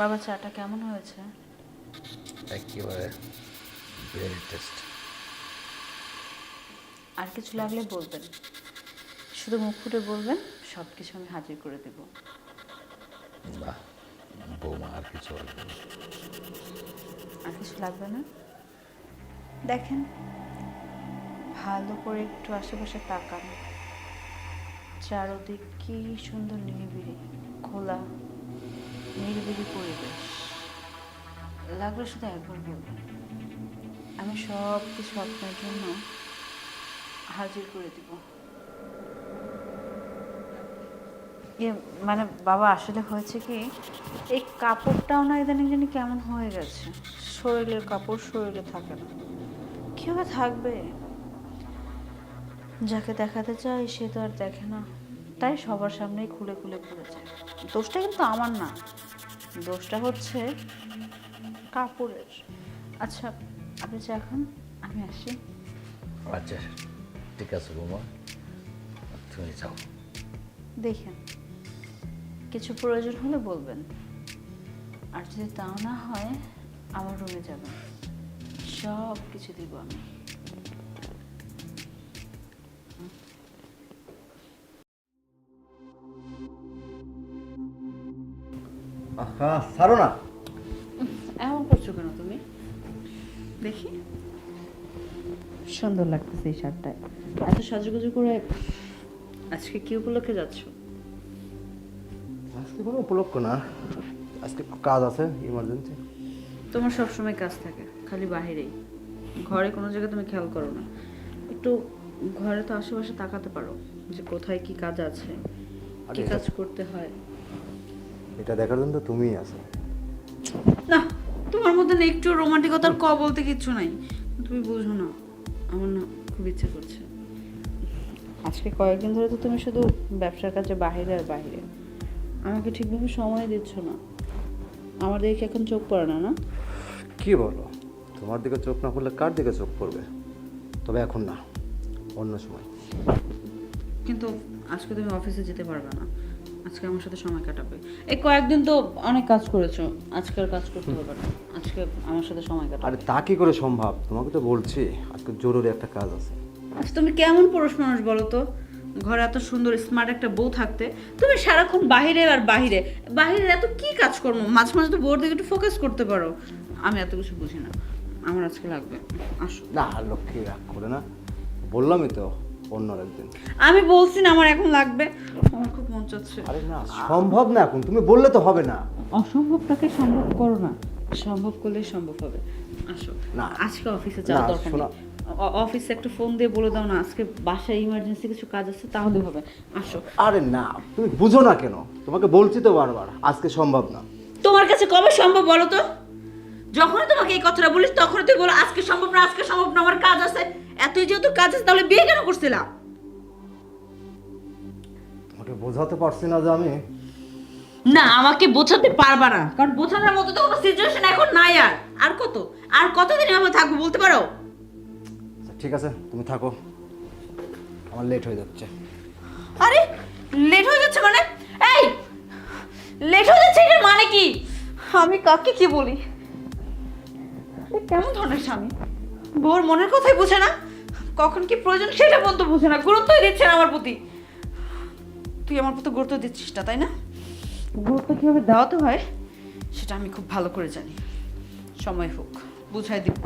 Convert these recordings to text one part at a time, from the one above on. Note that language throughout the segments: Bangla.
বাবা চাটা কেমন হয়েছে? একেবারে ভেরি টেস্ট। আর কিছু লাগলে বলবেন, শুধু মুখ ফুটে বলবেন, সব কিছু আমি হাজির করে দেব। না বৌমা, আর কিছু লাগবে না। আর কিছু লাগবে না? দেখেন, ভালো করে একটু আশেপাশে তাকান। চারদিক কি সুন্দর নিরিবিলি, খোলা নিরিবিলি পরিবেশ। লাগলে শুধু একবার বলবেন, আমি সব কিছু আপনার জন্য হাজির করে দিব। মানে বাবা, আসলে হয়েছে কি, এই কাপড়টাও না ইদানিং জানি কেমন হয়ে গেছে। শরীরের কাপড় শরীরে থাকে না, কীভাবে থাকবে? যাকে দেখাতে চাই সে তো আর দেখে না, তাই সবার সামনেই খুলে খুলে ঘুরে যায়। দোষটা কিন্তু আমার না, দোষটা হচ্ছে কাপড়ের। আচ্ছা, আপনি চা খান, আমি আসি। আচ্ছা ঠিক আছে বৌমা, তুমি যাও। দেখেন, কিছু প্রয়োজন হলে বলবেন, আর যদি তাও না হয় আমার রুমে যাবেন, সব কিছু দিব আমি। আহা ছাড়ো না। এমন করছো কেন তুমি? দেখি, সুন্দর লাগতেছে এই শার্টটায়। এত সাজুগুজু করে আজকে কি উপলক্ষে যাচ্ছ? আজকে কোনো উপলক্ষ না, আজকে একটু কাজ আছে ইমার্জেন্সি। তোমার সবসময় কাজ থাকে, খালি বাহিরেই, ঘরে কোনো জায়গায় তুমি খেয়াল করো না। একটু ঘরে তো আশেপাশে তাকাতে পারো যে কোথায় কি কাজ আছে, আরে কি কাজ করতে হয়। এটা দেখার জন্য তো তুমিই আছো। না, তোমার মধ্যে না একটু রোমান্টিকতার বলতে কিচ্ছু নাই। তুমি বুঝো না, আমার না খুব ইচ্ছে করছে। আজকে কয়েকদিন ধরে তো তুমি শুধু ব্যবসার কাজে বাহিরে আর বাহিরে, আমাকে ঠিকভাবে সময় দিচ্ছ না। আমার দিকে এখন চোখ পড়ে না, না? কি বলো, তোমার দিকে চোখ না পড়লে কার দিকে চোখ পড়বে? তবে এখন না, অন্য সময়। কিন্তু আজকে তুমি অফিসে যেতে পারবে না, আজকে আমার সাথে সময় কাটাবে। এই কয়েকদিন তো অনেক কাজ করেছো, আজকে আর কাজ করতে হবে না, আজকে আমার সাথে সময় কাটাবে। আরে তা কি করে সম্ভব? তোমাকে তো বলছি আজকে জরুরি একটা কাজ আছে। আচ্ছা, তুমি কেমন পুরুষ মানুষ বলো তো? ঘরে এত সুন্দর স্মার্ট একটা বউ থাকতে তুমি সারাক্ষণ বাহিরে আর বাহিরে বাহিরে, এত কি কাজ করবো? মাঝে মাঝে তো বোর দিকে একটু ফোকাস করতে পারো। আমি এত কিছু বুঝি না, আমার আজকে লাগবে, আসো। না লক্ষ্মী রাগ করে না, বললামই তো অন্য একদিন। আমি বলছি না আমার এখন লাগবে, আমার খুব মন চাচ্ছে। আরে না সম্ভব না এখন, তুমি বললে তো হবে না। অসম্ভবটাকে সম্ভব করো না, সম্ভব করলেই সম্ভব হবে। আসো না। আজকে অফিসে যাওয়ার না, দরকার শোনো। নেই। অফিসে একটা ফোন দিয়ে বলে দাও না আজকে বাসায় ইমার্জেন্সি কিছু কাজ আছে, তাহলে হবে। আসো। আরে না, তুমি বুঝো না কেন? তোমাকে বলছি তো বারবার আজকে সম্ভব না। তোমার কাছে কবে সম্ভব বলো তো? যখনই তোমাকে এই কথাটা বলিস তখনই তুই বলো আজকে সম্ভব না, আজকে সম্ভব না, আমার কাজ আছে। এতই যেহেতু কাজ আছে তাহলে বিয়ে কেন করছিলাম? তোমাকে বোঝাতে পারছি না যে আমি। না, আমাকে বোঝাতে পারবা না, কারণ বোঝানোর মতো তো কোনো সিচুয়েশন এখন নাই। আর আর কত, আর কতদিন এভাবে থাকবো বলতে পারো? আচ্ছা, ঠিক আছে তুমি থাকো, আমার লেট হয়ে যাচ্ছে। আরে, লেট হয়ে যাচ্ছে মানে? এই, লেট হয়ে যাচ্ছে এটার মানে কি? আমি কাকে কি বলি? এ কেমন ধরনের স্বামী? বউর মনের কথাই বোঝে না, কখন কি প্রয়োজন সেটা পর্যন্ত বোঝে না, গুরুত্বই দিচ্ছে না আমার প্রতি। তুই আমার প্রতি গুরুত্ব দিচ্ছিস না, তাই না? গুরুত্ব কিভাবে দেওয়াতে হয় সেটা আমি খুব ভালো করে জানি। সময় হোক, বুঝাই দিব।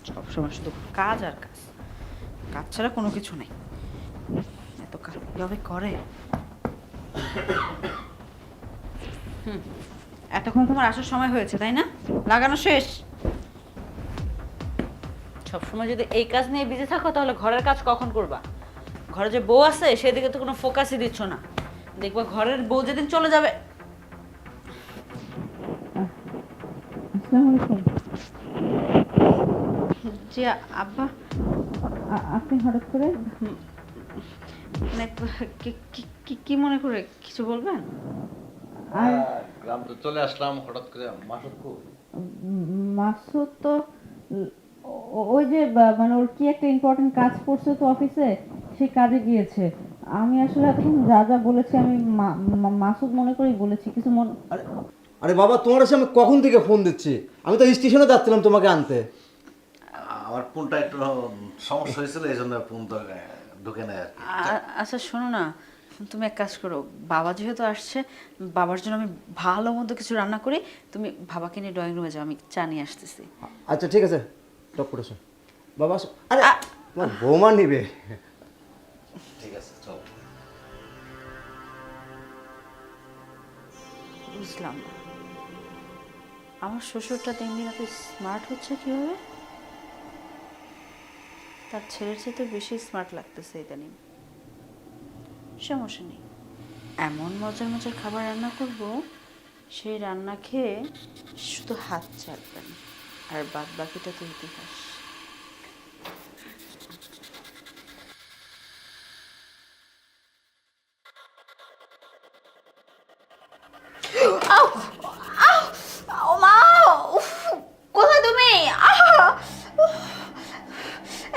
সবসময় শুধু কাজ আর কাজ, কাজ ছাড়া কোনো কিছু নেই। এত কাজ কিভাবে করে? এতক্ষণ তোমার আসার সময় হয়েছে, তাই না? লাগানো শেষ। সবসময় যদি এই কাজ নিয়ে বিজি থাকো তাহলে ঘরের কাজ কখন করবা? ঘরে যে বউ আছে সেদিকে তো কোনো ফোকাসই দিচ্ছ না। দেখবা ঘরের বউ যেদিন চলে যাবে। জি আব্বা, আপনি হঠাৎ করে মানে কি মনে করে কিছু বলবেন? আর গ্রাম তো চলে আসলাম হঠাৎ করে, মাসুদ খুব মাসুদ তো ওই যে মানে ওর কি একটা ইম্পর্টেন্ট কাজ করছে তো অফিসে, সেই কাজে গিয়েছে। আমি আসলে এতক্ষণ যা যা বলেছি আমি মাসুদ মনে করেই বলেছি, কিছু মনে। আরে আরে বাবা, তোমার এসে আমি কখন থেকে ফোন দিচ্ছি, আমি তো স্টেশনে যাচ্ছিলাম তোমাকে আনতে। আমার ফোনটা একটু সমস্যা হয়েছিল, এই জন্য ফোন তো ঢুকে নেয় আর কি। আচ্ছা শোনো না, তুমি এক কাজ করো, বাবা যেহেতু আসছে, বাবার জন্য আমি ভালো মতো কিছু রান্না করি, তুমি বাবাকে নিয়ে ড্রয়িং রুমে যাও, আমি চা নিয়ে আসতেছি। আচ্ছা ঠিক আছে, টপ করে এসো। বাবা আসো। আরে তোমার বৌমা নিবে। ঠিক আছে, চল। বুঝলাম না, আমার শ্বশুরটা দিন দিন এত স্মার্ট হচ্ছে কীভাবে? তার ছেলের চেয়ে তো বেশি স্মার্ট লাগতেছে ইদানিং। সমস্যা নেই, এমন মজার মজার খাবার রান্না করব, সেই রান্না খেয়ে শুধু হাত চাটবেন, আর বাদ বাকিটা তো ইতিহাস। ও মা, উফ, কোথায় তুমি?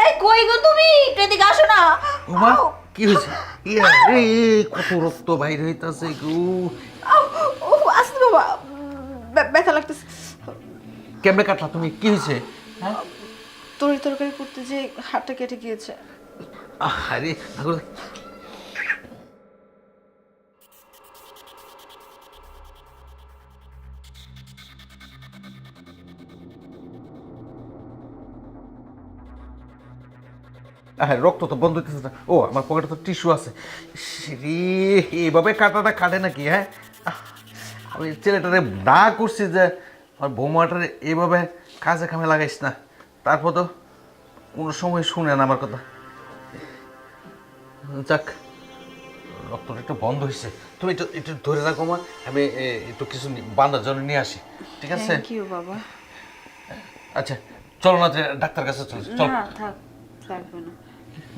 এই কই গো তুমি? একটু এদিকে আসো না। ওমা, কি হয়েছে? ইয়া রে, কত রক্ত বাইর হইতাছে গো। আসতে বাবা, ব্যথা লাগতেছে। কেমনে কাটলা তুমি? কি হয়েছে? তরকারি করতে যে হাতটা কেটে গিয়েছে। আরে আগর হ্যাঁ, রক্ত তো বন্ধ হইতেছে না। ও, আমার পকেটে তো টিস্যু আছে। রে, এইভাবে কাটাটা কাটে নাকি? হ্যাঁ, আমি ছেলেটারে না করছি যে আমার বৌমাটারে এইভাবে কাজে কামে লাগাইস না, তারপর তো কোনো সময় শুনে না আমার কথা। যাক, রক্তটা একটু বন্ধ হয়েছে। তুমি একটু একটু ধরে রাখো মা, আমি একটু কিছু বান্ধার জন্য নিয়ে আসি, ঠিক আছে? থ্যাংক ইউ বাবা। আচ্ছা, চলো না, যে ডাক্তার কাছে চল। চল, না থাক, লাগবে না।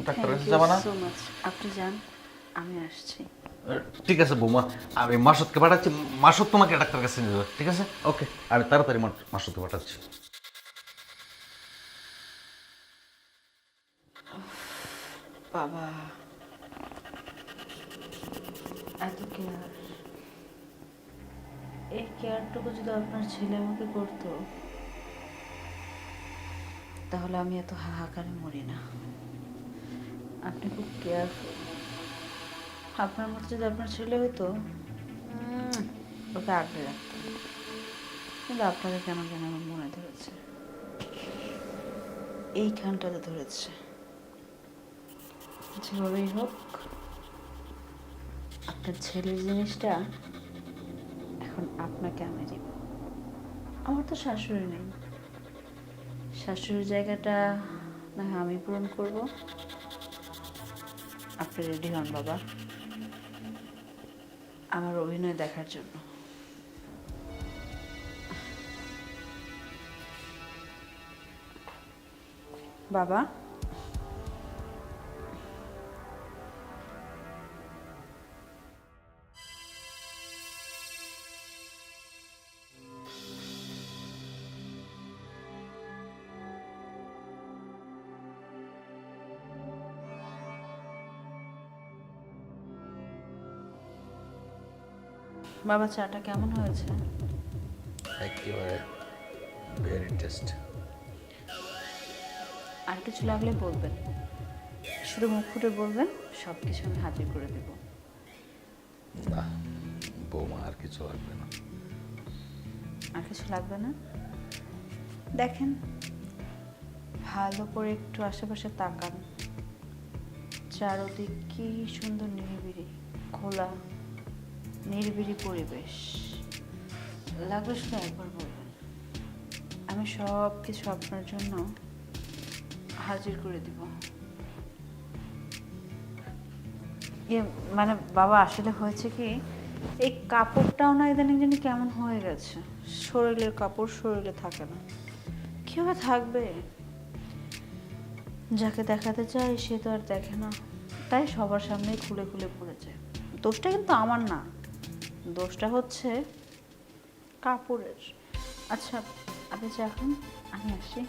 ডাক্তার থ্যাংক কাছে ইউ যাবা না? So much. আপনি যান, আমি আসছি। ঠিক আছে বৌমা, আমি মাসুদকে পাঠাচ্ছি। মাসুদ তোমাকে ডাক্তার কাছে নিয়ে যাবে, ঠিক আছে? ওকে, আমি তাড়াতাড়ি মাসুদকে পাঠাচ্ছি। বাবা, এত কেয়ার, এই কেয়ারটুকু যদি আপনার ছেলে আমাকে করতো, তাহলে আমি এত হাহাকারে মরি না। আপনি খুব কেয়ারফুল। আপনার মতো যদি আপনার ছেলে হতো, ওকে আগলে রাখতাম। কিন্তু আপনাকে কেন যেন আমার মনে ধরেছে, এইখানটাতে ধরেছে। যেভাবেই হোক, আপনার ছেলের জিনিসটা এখন আপনাকে আমি দিব। আমার তো শাশুড়ি নেই, শাশুড়ির জায়গাটা না হয় আমি পূরণ করব। আপনি রেডি হন বাবা আমার অভিনয় দেখার জন্য। বাবা, বাবা চাটা কেমন হয়েছে? একেবারে ভেরি টেস্ট। আর কিছু লাগলে বলবেন, শুধু মুখ ফুটে বলবেন, সব কিছু আমি হাজির করে দেব। না বৌমা, আর কিছু লাগবে না। আর কিছু লাগবে না? দেখেন, ভালো করে একটু আশেপাশে তাকান, চারদিক কি সুন্দর নিরিবিলি, খোলা নিরিবিলি পরিবেশ। লাগবে শুধু একবার বলবেন, আমি সব কিছু আপনার জন্য হাজির করে দিব। মানে বাবা, আসলে হয়েছে কি, এই কাপড়টাও না ইদানিং জানি কেমন হয়ে গেছে। শরীরের কাপড় শরীরে থাকে না, কিভাবে থাকবে? যাকে দেখাতে চাই সে তো আর দেখে না, তাই সবার সামনেই খুলে খুলে পড়ে যায়। দোষটা কিন্তু আমার না, দোষটা হচ্ছে কাপড়ের। আচ্ছা, আপনি চা খান, আমি আসি।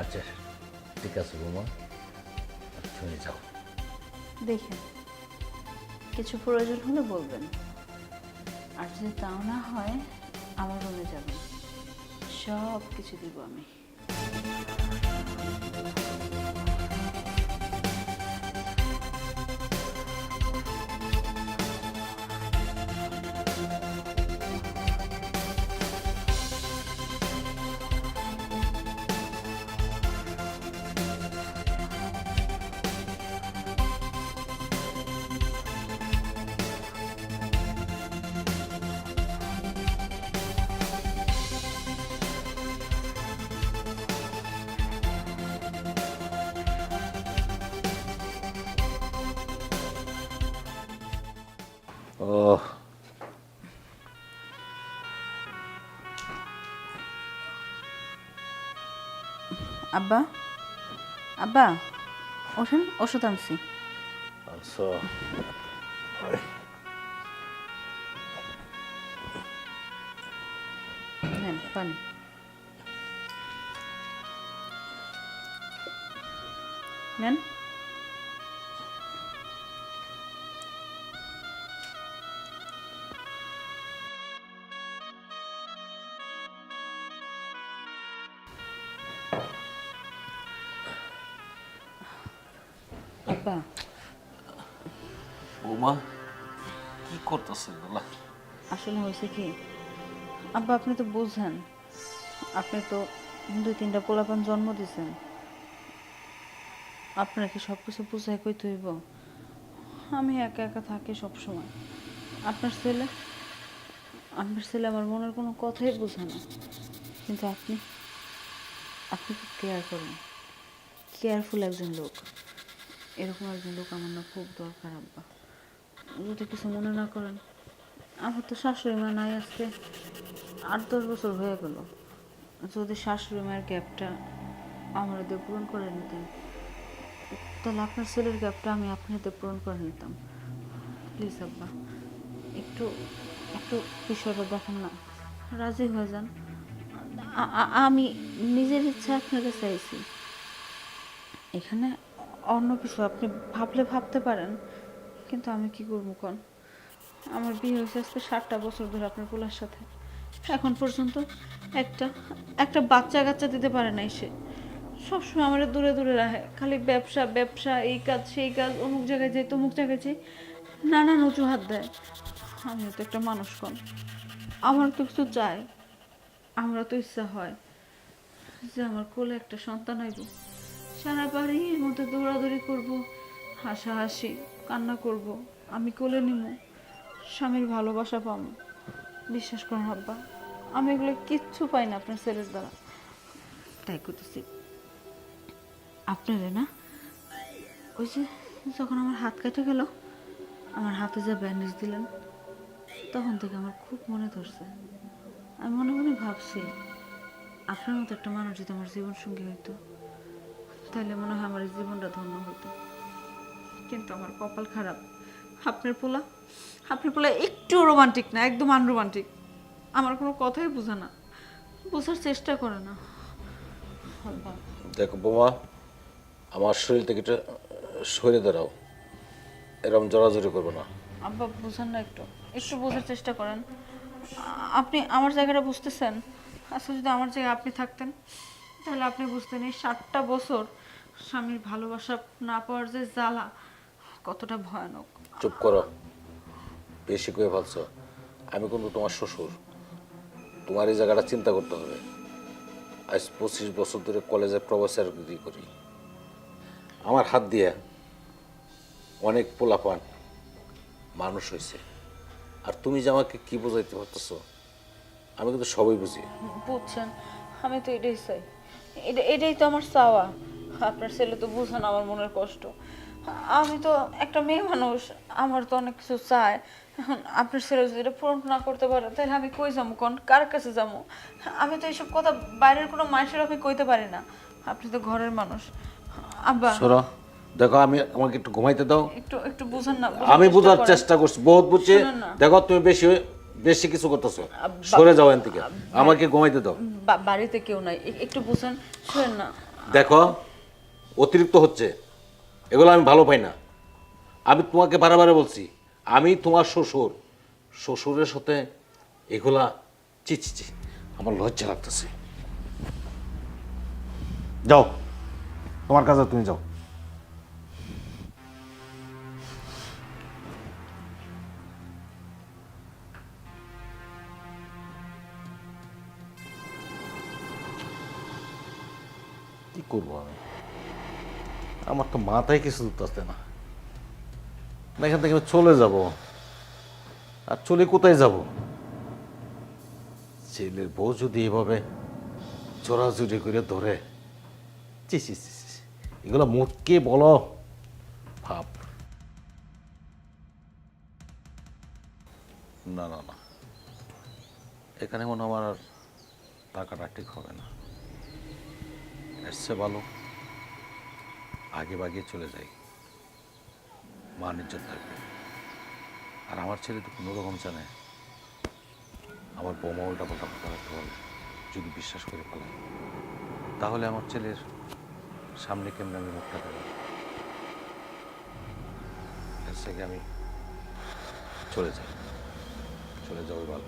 আচ্ছা ঠিক আছে বৌমা, তুমি যাও। দেখেন কিছু প্রয়োজন হলে বলবেন, আর যদি তাও না হয় আমার রুমে যাবেন, সব কিছু দিব আমি। ও আব্বা, আব্বা ওঠেন, ওষুধ আনছি। আচ্ছা, নেন পানি। নেন। আব্বা, বৌমা কি করতেছে বলা? আসলে হয়েছে কি আব্বা, আপনি তো বুঝেন, আপনি তো 2-3টা পোলাপান জন্ম দিয়েছেন, আপনারা কি সব কিছু বুঝাই কইতে হইব? আমি একা একা থাকি সব সময়। আপনার ছেলে আমার মনের কোনো কথাই বোঝে না, কিন্তু আপনি আপনি খুব কেয়ার করেন, কেয়ারফুল একজন লোক। এরকম একজন লোক আমার না খুব দরকার আব্বা। যদি কিছু মনে না করেন, আমার তো শাশুড়ি মা নাই আজকে 8-10 বছর হয়ে গেল। যদি শাশুড়ি মায়ের গ্যাপটা আমার হাতে পূরণ করে নিতেন, তাহলে আপনার ছেলের গ্যাপটা আমি আপনার হাতে পূরণ করে নিতাম। প্লিজ আব্বা, একটু একটু বিষয়টা দেখেন না, রাজি হয়ে যান। আমি নিজের ইচ্ছা আপনাকে চাইছি। এখানে অন্য কিছু আপনি ভাবলে ভাবতে পারেন, কিন্তু আমি কি করবো কোন? আমার বিয়ে হয়েছে আজকে 7টা বছর ধরে আপনার পোলার সাথে, এখন পর্যন্ত একটা একটা বাচ্চা কাচ্চা দিতে পারে নাই সে। সবসময় আমার দূরে দূরে রাখে, খালি ব্যবসা ব্যবসা, এই কাজ সেই কাজ, অমুক জায়গায় যাই তমুক জায়গায় যাই, নানান অজুহাত দেয়। আমিও তো একটা মানুষ কম, আমার তো কিছু চাই, আমরা তো ইচ্ছা হয় যে আমার কোলে একটা সন্তান আইব, সারা বাড়ির মধ্যে দৌড়াদৌড়ি করব, হাসাহাসি কান্না করব, আমি কোলে নিব, স্বামীর ভালোবাসা পাবো। বিশ্বাস করেন আব্বা, আমি এগুলো কিচ্ছু পাই না আপনার ছেলের দ্বারা। তাই করতেছি আপনারে না, ওই যে যখন আমার হাত কেটে গেল, আমার হাতে যে ব্যান্ডেজ দিলেন, তখন থেকে আমার খুব মনে ধরছে। আমি মনে মনে ভাবছি, আপনার মতো একটা মানুষ যদি আমার জীবন সঙ্গী হইতো, তাহলে মনে হয় আমার এই জীবনটা ধন্য হতো। কিন্তু আমার কপাল খারাপ, আপনার পোলা একটু রোমান্টিক না, একদম আনরোমান্টিক। আমার কোনো কথাই বোঝে না, বোঝার চেষ্টা করে না। আব্বা, দেখো বোমা, আমার শরীর থেকে একটু সরে দাঁড়াও, এরকম জড়াজড়ি করবো না। আব্বা বুঝেন না, একটু একটু বোঝার চেষ্টা করেন। আপনি আমার জায়গাটা বুঝতেছেন? আচ্ছা, যদি আমার জায়গায় আপনি থাকতেন, তাহলে আপনি বুঝতেন এই 7টা বছর স্বামীর ভালোবাসা না পাওয়ার যে জ্বালা কতটা ভয়ানক। চুপ করো, বেশি করে ভাবছো। আমি কিন্তু তোমার শ্বশুর, তোমার এই জায়গাটা চিন্তা করতে হবে। আজ 25 বছর ধরে কলেজে প্রফেসর করি, আমার হাত দিয়ে অনেক পোলাপান মানুষ হয়েছে। আর তুমি যে আমাকে কি বোঝাইতে পারতেছো, আমি কিন্তু সবই বুঝি। বুঝছেন, আমি তো এটাই চাই, এটাই তো আমার চাওয়া। আপনার ছেলে তো বুঝেন আমার মনের কষ্ট। আমি তো একটা মেয়ে মানুষ, আমার তো অনেক কিছু চায়। এখন আপনার ছেলে যদি এটা পূরণ না করতে পারে, তাহলে আমি কই যাবো কোন, কার কাছে যাবো? আমি তো এইসব কথা বাইরের কোনো মানুষের আমি কইতে পারি না। আপনি তো ঘরের মানুষ আব্বা। সরো, দেখো আমাকে একটু ঘুমাইতে দাও। একটু একটু বুঝেন না, আমি বোঝার চেষ্টা করছি, বহুত বুঝছি। শুনুন না। দেখো তুমি বেশি বেশি কিছু করতেছো, সরে যাও এখান থেকে, আমাকে ঘুমাইতে দাও। বাড়িতে কেউ নাই, একটু বুঝেন, শুনেন না। দেখো অতিরিক্ত হচ্ছে, এগুলো আমি ভালো পাই না। আমি তোমাকে বারবার বলছি, আমি তোমার শ্বশুর, শ্বশুরের সাথে এগুলা চি চি চি, আমার লজ্জা লাগতেছে। যাও, তোমার কাজে তুমি যাও। কি করবো আমি? আমার তো মাথায় কিছু ধরতেছে না। না এখান থেকে আমি চলে যাব, আর চলে কোথায় যাব? ছেলের বউ যদি এভাবে চোরাচুরি করে ধরে, চি চি চি চি, এগুলো মুখকে বলো ভাব। না না না, এখানে মনে হয় আমার আর টাকাটা ঠিক হবে না। এর চেয়ে ভালো আগে বাগিয়ে চলে যাই, মান ইজ্জত থাকবে। আর আমার ছেলে তো কোনো রকম জানে আমার বৌমা উল্টা পাল্টা কথা রাখতে পারবে। যদি বিশ্বাস করে ফেলে, তাহলে আমার ছেলের সামনে কেমন আমি মুখটা দেবো। এর থেকে আমি চলে যাই, চলে যাওয়াই ভালো।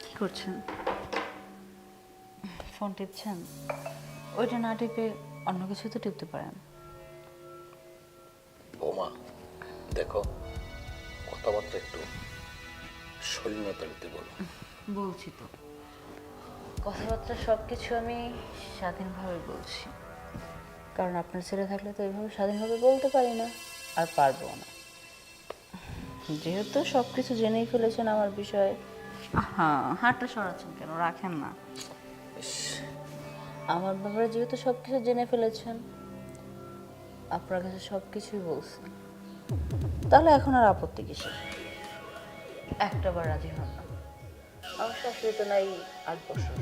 কি করছেন? ফোন টিপছেন? ওইটা না টিপে অন্য কিছু তো টিপতে পারেন। বৌমা দেখো, কথাবার্তা একটু শরীরতা দিতে বলো। বলছি তো, কথাবার্তা সব কিছু আমি স্বাধীনভাবে বলছি, কারণ আপনার ছেলে থাকলে তো এইভাবে স্বাধীনভাবে বলতে পারি না, আর পারবো না। যেহেতু সব কিছু জেনেই ফেলেছেন আমার বিষয়ে, হ্যাঁ, হাতটা সরাচ্ছেন কেন? রাখেন না। আমার ব্যাপারে যেহেতু সব কিছু জেনে ফেলেছেন, আপনার কাছে সব কিছুই বলছেন, তাহলে এখন আর আপত্তি কিসের? একটাবার রাজি হন না। আমার শাশুড়ি তো নাই 8 বছর।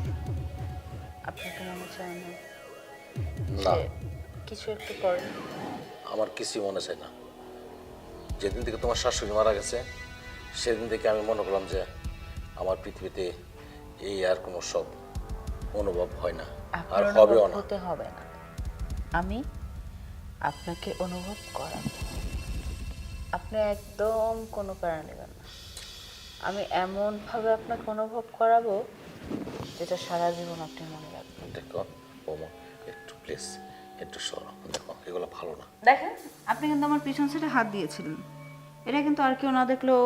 আপনাকে মনে চায় না না, যে কিছু একটু করেন? আমার কিছুই মনে চায় না। যেদিন থেকে তোমার শাশুড়ি মারা গেছে, সেদিন থেকে আমি মনে করলাম যে আমার পৃথিবীতে এই আর কোনো সব অনুভব হয় না, আর আপনার হবেও অনুভব না। হতে হবে না, আমি আপনাকে অনুভব করাবো। আপনি একদম কোনো প্যারা নেবেন না। আমি এমনভাবে আপনাকে অনুভব করাবো যেটা সারা জীবন আপনি মনে রাখবেন। দেখো বৌমা, একটু প্লিজ একটু সরো। দেখো এগুলো ভালো না। দেখেন, আপনি কিন্তু আমার পিছন সাইডে হাত দিয়েছিলেন, এটা কিন্তু আর কেউ না দেখলেও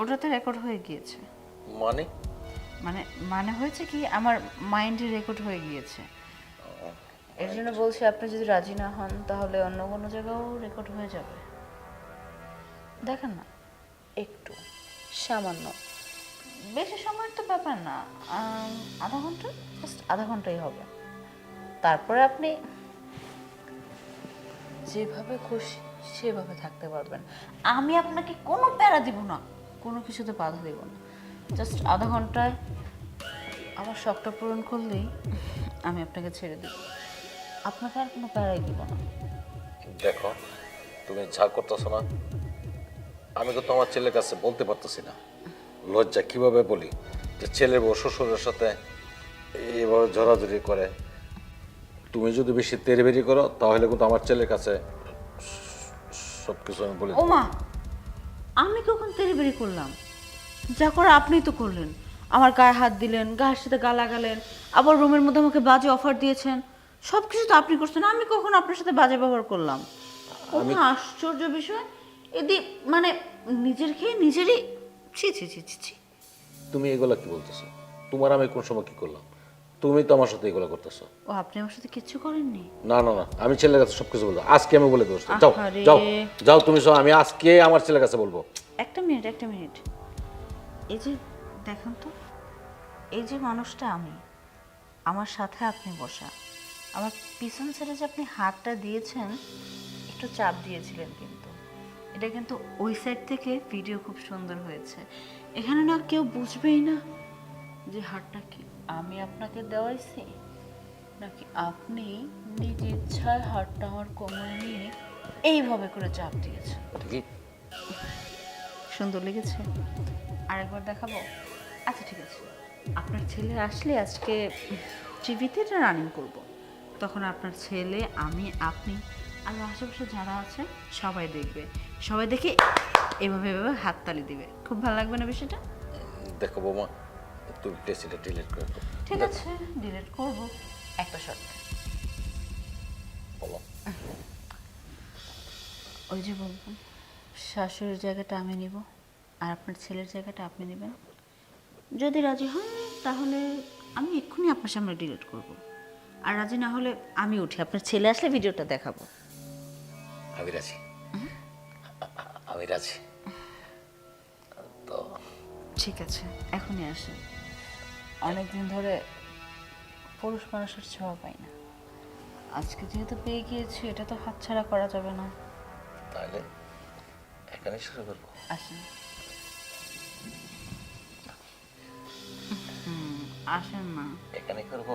ওটাতে রেকর্ড হয়ে গিয়েছে। মানে মানে মানে হয়েছে কি, আমার মাইন্ডে রেকর্ড হয়ে গিয়েছে। এর জন্য বলছি, আপনি যদি রাজি না হন তাহলে অন্য কোনো জায়গাও রেকর্ড হয়ে যাবে। দেখেন না, একটু সামান্য, বেশি সময়ের তো ব্যাপার না, আধা ঘন্টা, জাস্ট আধা ঘন্টাই হবে। তারপরে আপনি যেভাবে খুশি সেভাবে থাকতে পারবেন। আমি আপনাকে কোনো প্যারা দিব না, কোনো কিছুতে বাধা দেব না। জাস্ট আধা ঘন্টায় আমার শখটা পূরণ করলেই আমি আপনাকে ছেড়ে দেব। আপনাকে আর কোনো প্যারাই দিব না। দেখো, তুমি যা করতেছো না, আমি তো তোমার ছেলের কাছে বলতে পারতেছি না। লজ্জা কিভাবে বলি যে ছেলের বউ শ্বশুরের সাথে এইভাবে ঝরাঝরি করে। তুমি যদি বেশি তেড়েবেড়ি করো, তাহলে কিন্তু আমার ছেলের কাছে সব কিছু আমি বলে ও মা, আমি কখন তেড়িবেড়ি করলাম? যা করে আপনিই তো করলেন। আমার গায়ে হাত দিলেন, গায়ের সাথে গা লাগালেন, আবার রুমের মধ্যে আমাকে বাজে অফার দিয়েছেন। সব কিছু তো আপনি করছেন, আমি কখন আপনার সাথে বাজে ব্যবহার করলাম? ও মা, আশ্চর্য বিষয়। এদি মানে নিজের খেয়ে নিজেরই, ছি ছি ছি ছি ছি। তুমি এগুলা কি বলতেছো? তোমার আমি কোন সময় কি করলাম? তুমি তো আমার সাথে এগুলো করতেছো। ও, আপনি আমার সাথে কিচ্ছু করেননি? না না না, আমি ছেলের কাছে সবকিছু বলবো। আজকে আমি বলে দেবো। যাও আহারে। যাও যাও, তুমি সব, আমি আজকে আমার ছেলের কাছে বলবো। একটা মিনিট, একটা মিনিট। এই যে দেখেন তো, এই যে মানুষটা আমি, আমার সাথে আপনি বসা, আমার পিছন ছেড়ে যে আপনি হাতটা দিয়েছেন, একটু চাপ দিয়েছিলেন, কিন্তু এটা কিন্তু ওই সাইড থেকে ভিডিও খুব সুন্দর হয়েছে। এখানে না কেউ বুঝবেই না যে হাতটা কি আমি আপনাকে দেওয়াইছি, নাকি আপনি নিজ ইচ্ছায় হাতটা আমার কোমরে নিয়ে এইভাবে করে চাপ দিয়েছেন। ঠিকই। সুন্দর লেগেছে? আরেকবার দেখাবো? আচ্ছা ঠিক আছে, আপনার ছেলে আসলে আজকে টিভিতে এটা রানিং করব। তখন আপনার ছেলে, আমি, আপনি আর আশেপাশে যারা আছে সবাই দেখবে। সবাই দেখে এভাবে এভাবে হাততালি দিবে। খুব ভালো লাগবে না বিষয়টা? দেখো বৌমা, তুমি টেস্টটা ডিলিট করে দাও। ঠিক আছে, ডিলিট করব, একটা শর্ত। বলো। ওই যে বলবো, শাশুড়ির জায়গাটা আমি নিব আর আপনার ছেলের জায়গাটা আপনি নেবেন। যদি রাজি হন তাহলে আমি এক্ষুনি আপনার সামনে ডিলিট করব। আর রাজি না হলে আমি উঠি, আপনার ছেলে আসলে ভিডিওটা দেখাবো। আমি রাজি, আমি রাজি। তো ঠিক আছে, এখনই আসেন। অনেকদিন ধরে পুরুষ মানুষের ছোঁয়া পাই না, আজকে যেহেতু পেয়ে গিয়েছি এটা তো হাতছাড়া করা যাবে না। তাহলে এখানে শুরু করবো। আসেন। আসেন না। এখানে করবো।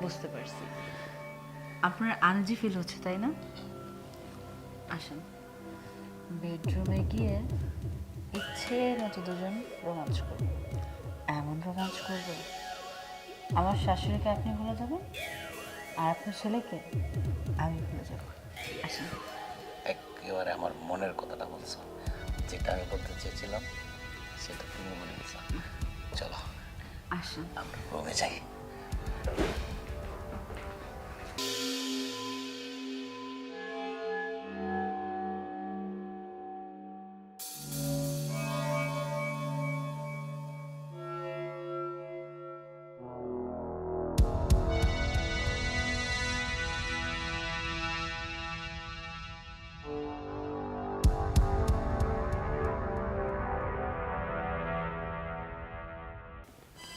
বুঝতে পারছি, আপনার আনজি ফিল হচ্ছে তাই না? আসেন, বেডরুমে গিয়ে ইচ্ছে মতো দুজন রোমাঞ্চ করব। এমন রোমাঞ্চ করব আমার শাশুড়িকে আপনি ভুলে যাবেন আর আপনার ছেলেকে আমি ভুলে যাব। আসেন। একেবারে আমার মনের কথাটা বলছো, যেটা আমি বলতে চেয়েছিলাম সেটা তুমি মনে করছো। চলো আসেন। আমরা রুমে যাই।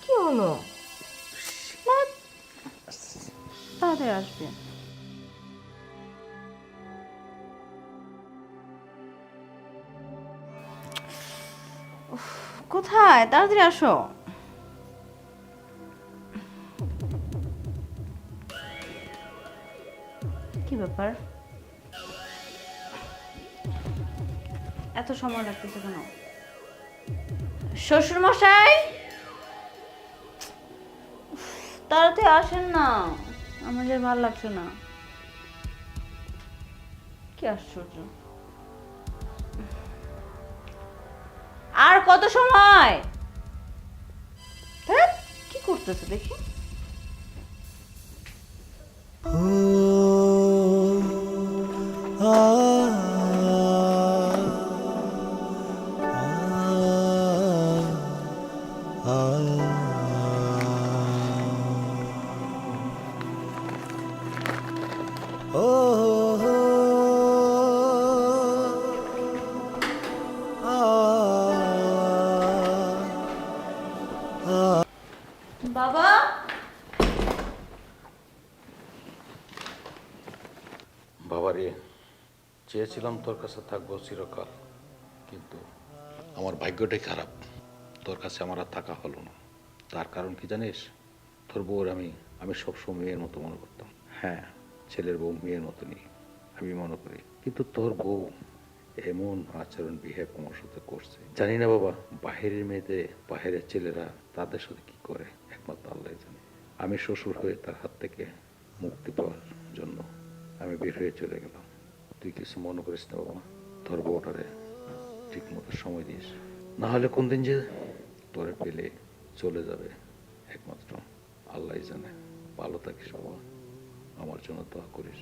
কি হলো? তাড়াতাড়ি আসবে। উফ, কোথায়? তাড়াতাড়ি আসো। কি ব্যাপার, এত সময় লাগতেছে কেন? শ্বশুর মশাই, তাড়াতাড়ি আসেন না, আমাদের ভালো লাগছে না। কি আশ্চর্য, আর কত সময়? ধ্যাৎ, কি করতেছে দেখি। বাবা, বাবারে, চেয়েছিলাম তোর কাছে থাকবো চিরকাল, কিন্তু আমার ভাগ্যটাই খারাপ। তোর কাছে আমার আর থাকা হলো না। তার কারণ কি জানিস? তোর বউর আমি সবসময় মেয়ের মতো মনে করতাম। হ্যাঁ, ছেলের বউ মেয়ের মতনই আমি মনে করি, কিন্তু তোর বউ এমন আচরণ বিহেভ আমার সাথে করছে, জানি না বাবা। বাহিরের মেয়েদের, বাহিরের ছেলেরা তাদের সাথে কি করে একমাত্র আল্লাহ জানে। আমি শ্বশুর হয়ে তার হাত থেকে মুক্তি পাওয়ার জন্য আমি বের হয়ে চলে গেলাম। তুই কিছু মনে করিস না বাবা, তোর বউটারে ঠিক মতো সময় দিস, না হলে কোন দিন যে তোরে পেলে চলে যাবে একমাত্র আল্লাহ জানে। ভালো থাকিস বাবা, আমার জন্য দোয়া করিস।